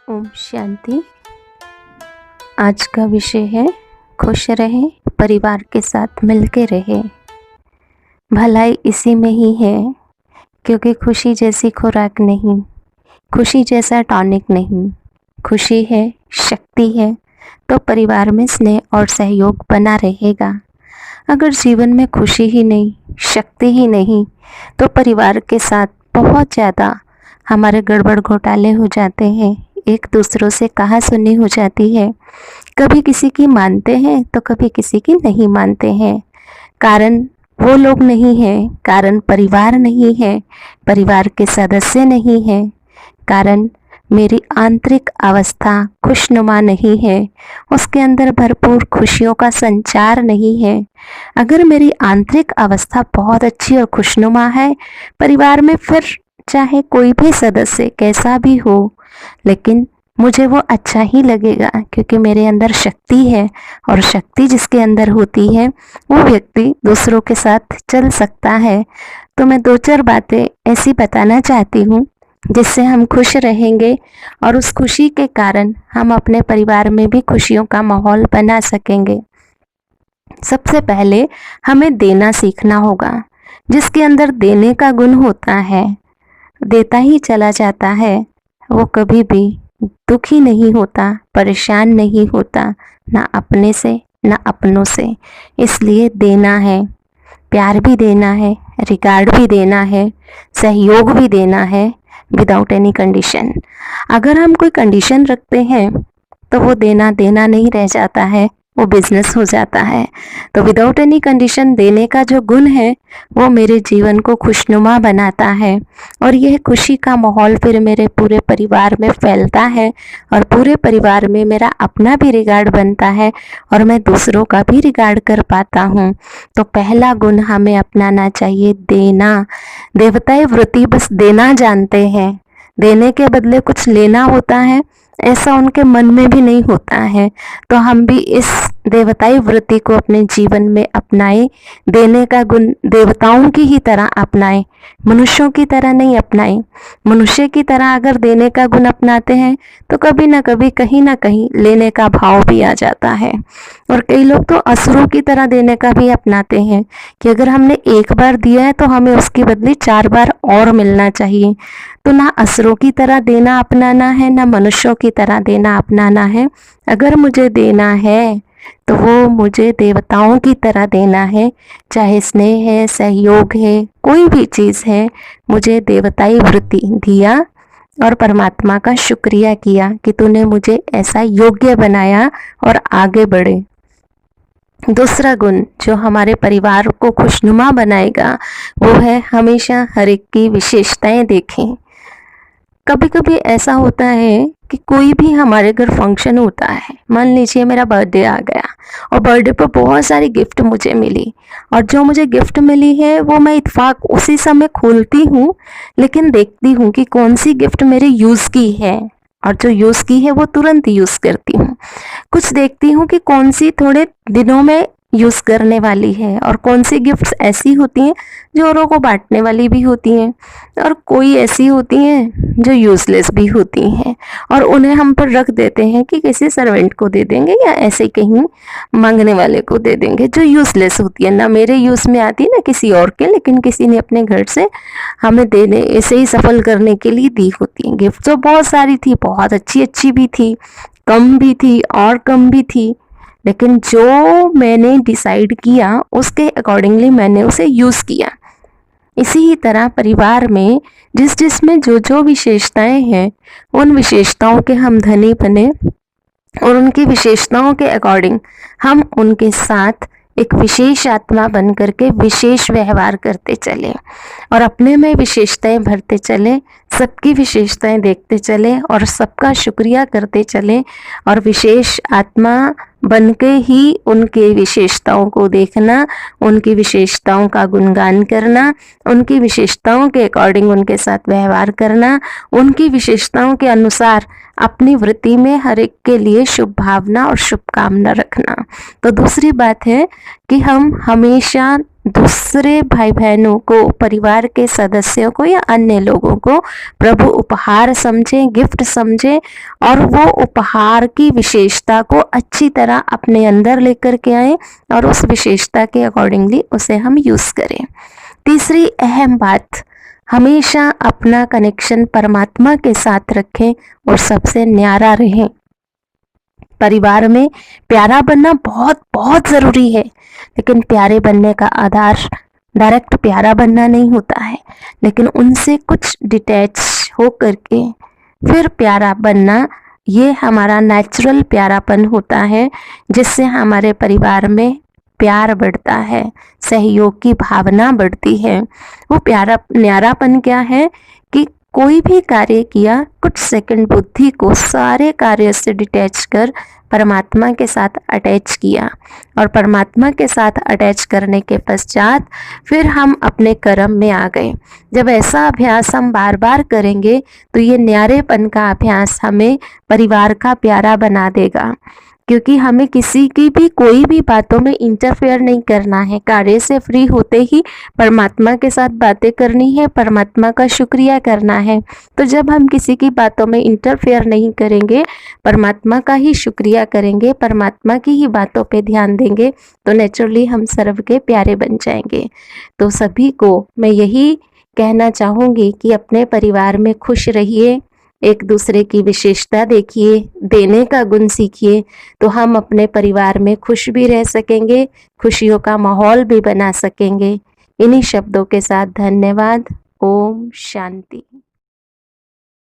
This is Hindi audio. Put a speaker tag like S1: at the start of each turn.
S1: ओम शांति। आज का विषय है खुश रहे, परिवार के साथ मिलके रहे। भलाई इसी में ही है, क्योंकि खुशी जैसी खुराक नहीं, खुशी जैसा टॉनिक नहीं। खुशी है, शक्ति है, तो परिवार में स्नेह और सहयोग बना रहेगा। अगर जीवन में खुशी ही नहीं, शक्ति ही नहीं, तो परिवार के साथ बहुत ज़्यादा हमारे गड़बड़ घोटाले हो जाते हैं। एक दूसरों से कहासुनी हो जाती है। कभी किसी की मानते हैं तो कभी किसी की नहीं मानते हैं। कारण वो लोग नहीं है, कारण परिवार नहीं है, परिवार के सदस्य नहीं है, कारण मेरी आंतरिक अवस्था खुशनुमा नहीं है, उसके अंदर भरपूर खुशियों का संचार नहीं है। अगर मेरी आंतरिक अवस्था बहुत अच्छी और खुशनुमा है, परिवार में फिर चाहे कोई भी सदस्य कैसा भी हो, लेकिन मुझे वो अच्छा ही लगेगा, क्योंकि मेरे अंदर शक्ति है, और शक्ति जिसके अंदर होती है वो व्यक्ति दूसरों के साथ चल सकता है। तो मैं 2-4 बातें ऐसी बताना चाहती हूँ जिससे हम खुश रहेंगे, और उस खुशी के कारण हम अपने परिवार में भी खुशियों का माहौल बना सकेंगे। सबसे पहले हमें देना सीखना होगा। जिसके अंदर देने का गुण होता है, देता ही चला जाता है, वो कभी भी दुखी नहीं होता, परेशान नहीं होता, ना अपने से ना अपनों से। इसलिए देना है, प्यार भी देना है, रिगार्ड भी देना है, सहयोग भी देना है, विदाउट एनी कंडीशन। अगर हम कोई कंडीशन रखते हैं तो वो देना देना नहीं रह जाता है, वो बिजनेस हो जाता है। तो विदाउट एनी कंडीशन देने का जो गुण है वो मेरे जीवन को खुशनुमा बनाता है, और यह खुशी का माहौल फिर मेरे पूरे परिवार में फैलता है, और पूरे परिवार में मेरा अपना भी रिगार्ड बनता है, और मैं दूसरों का भी रिगार्ड कर पाता हूँ। तो पहला गुण हमें अपनाना चाहिए, देना। देवताएं वृत्ति बस देना जानते हैं, देने के बदले कुछ लेना होता है ऐसा उनके मन में भी नहीं होता है। तो हम भी इस देवताई वृत्ति को अपने जीवन में अपनाएं, देने का गुण देवताओं की ही तरह अपनाएं, मनुष्यों की तरह नहीं अपनाएं। मनुष्य की तरह अगर देने का गुण अपनाते हैं तो कभी ना कभी कहीं ना कहीं लेने का भाव भी आ जाता है। और कई लोग तो असुरों की तरह देने का भी अपनाते हैं कि अगर हमने एक बार दिया है तो हमें उसके बदले 4 बार और मिलना चाहिए। तो ना असुरों की तरह देना अपनाना है, ना मनुष्यों की तरह देना अपनाना है। अगर मुझे देना है तो वो मुझे देवताओं की तरह देना है, चाहे स्नेह है, सहयोग है, कोई भी चीज़ है। मुझे देवताई वृत्ति दिया और परमात्मा का शुक्रिया किया कि तूने मुझे ऐसा योग्य बनाया और आगे बढ़े। दूसरा गुण जो हमारे परिवार को खुशनुमा बनाएगा वो है हमेशा हर एक की विशेषताएं देखें। कभी कभी ऐसा होता है कि कोई भी हमारे घर फंक्शन होता है, मान लीजिए मेरा बर्थडे आ गया और बर्थडे पर बहुत सारी गिफ्ट मुझे मिली, और जो मुझे गिफ्ट मिली है वो मैं इत्फाक उसी समय खोलती हूँ, लेकिन देखती हूँ कि कौन सी गिफ्ट मेरे यूज़ की है, और जो यूज़ की है वो तुरंत यूज़ करती हूँ। कुछ देखती हूँ कि कौन सी थोड़े दिनों में यूज़ करने वाली है, और कौन सी गिफ्ट्स ऐसी होती हैं जो औरों को बांटने वाली भी होती हैं, और कोई ऐसी होती हैं जो यूज़लेस भी होती हैं, और उन्हें हम पर रख देते हैं कि किसी सर्वेंट को दे देंगे या ऐसे कहीं मांगने वाले को दे देंगे, जो यूज़लेस होती है, ना मेरे यूज़ में आती ना किसी और के, लेकिन किसी ने अपने घर से हमें देने ऐसे ही सफल करने के लिए दी होती हैं। गिफ्ट तो बहुत सारी थी, बहुत अच्छी अच्छी भी थी, कम भी थी और कम भी थी, लेकिन जो मैंने डिसाइड किया उसके अकॉर्डिंगली मैंने उसे यूज़ किया। इसी ही तरह परिवार में जिस जिसमें जो जो विशेषताएं हैं, उन विशेषताओं के हम धनी बने, और उनकी विशेषताओं के अकॉर्डिंग हम उनके साथ एक विशेष आत्मा बन करके विशेष व्यवहार करते चले, और अपने में विशेषताएं भरते चले, सबकी विशेषताएं देखते चले और सबका शुक्रिया करते चले, और विशेष आत्मा बन के ही उनके विशेषताओं को देखना, उनकी विशेषताओं का गुणगान करना, उनकी विशेषताओं के अकॉर्डिंग उनके साथ व्यवहार करना, उनकी विशेषताओं के अनुसार अपनी वृत्ति में हर एक के लिए शुभ भावना और शुभकामना रखना। तो दूसरी बात है कि हम हमेशा दूसरे भाई बहनों को, परिवार के सदस्यों को या अन्य लोगों को प्रभु उपहार समझें, गिफ्ट समझें और वो उपहार की विशेषता को अच्छी तरह अपने अंदर लेकर के आए और उस विशेषता के अकॉर्डिंगली उसे हम यूज़ करें। तीसरी अहम बात, हमेशा अपना कनेक्शन परमात्मा के साथ रखें और सबसे न्यारा रहें। परिवार में प्यारा बनना बहुत बहुत ज़रूरी है, लेकिन प्यारे बनने का आधार डायरेक्ट प्यारा बनना नहीं होता है, लेकिन उनसे कुछ डिटैच हो करके फिर प्यारा बनना, ये हमारा नेचुरल प्यारापन होता है, जिससे हमारे परिवार में प्यार बढ़ता है, सहयोग की भावना बढ़ती है। वो प्यारा न्यारापन क्या है कि कोई भी कार्य किया, कुछ सेकंड बुद्धि को सारे कार्य से डिटैच कर परमात्मा के साथ अटैच किया और परमात्मा के साथ अटैच करने के पश्चात फिर हम अपने कर्म में आ गए। जब ऐसा अभ्यास हम बार बार करेंगे तो ये न्यारेपन का अभ्यास हमें परिवार का प्यारा बना देगा, क्योंकि हमें किसी की भी कोई भी बातों में इंटरफेयर नहीं करना है। कार्य से फ्री होते ही परमात्मा के साथ बातें करनी है, परमात्मा का शुक्रिया करना है। तो जब हम किसी की बातों में इंटरफेयर नहीं करेंगे, परमात्मा का ही शुक्रिया करेंगे, परमात्मा की ही बातों पे ध्यान देंगे, तो नेचुरली हम सर्व के प्यारे बन जाएंगे। तो सभी को मैं यही कहना चाहूँगी कि अपने परिवार में खुश रहिए, एक दूसरे की विशेषता देखिए, देने का गुण सीखिए, तो हम अपने परिवार में खुश भी रह सकेंगे, खुशियों का माहौल भी बना सकेंगे। इन्हीं शब्दों के साथ धन्यवाद। ओम शांति।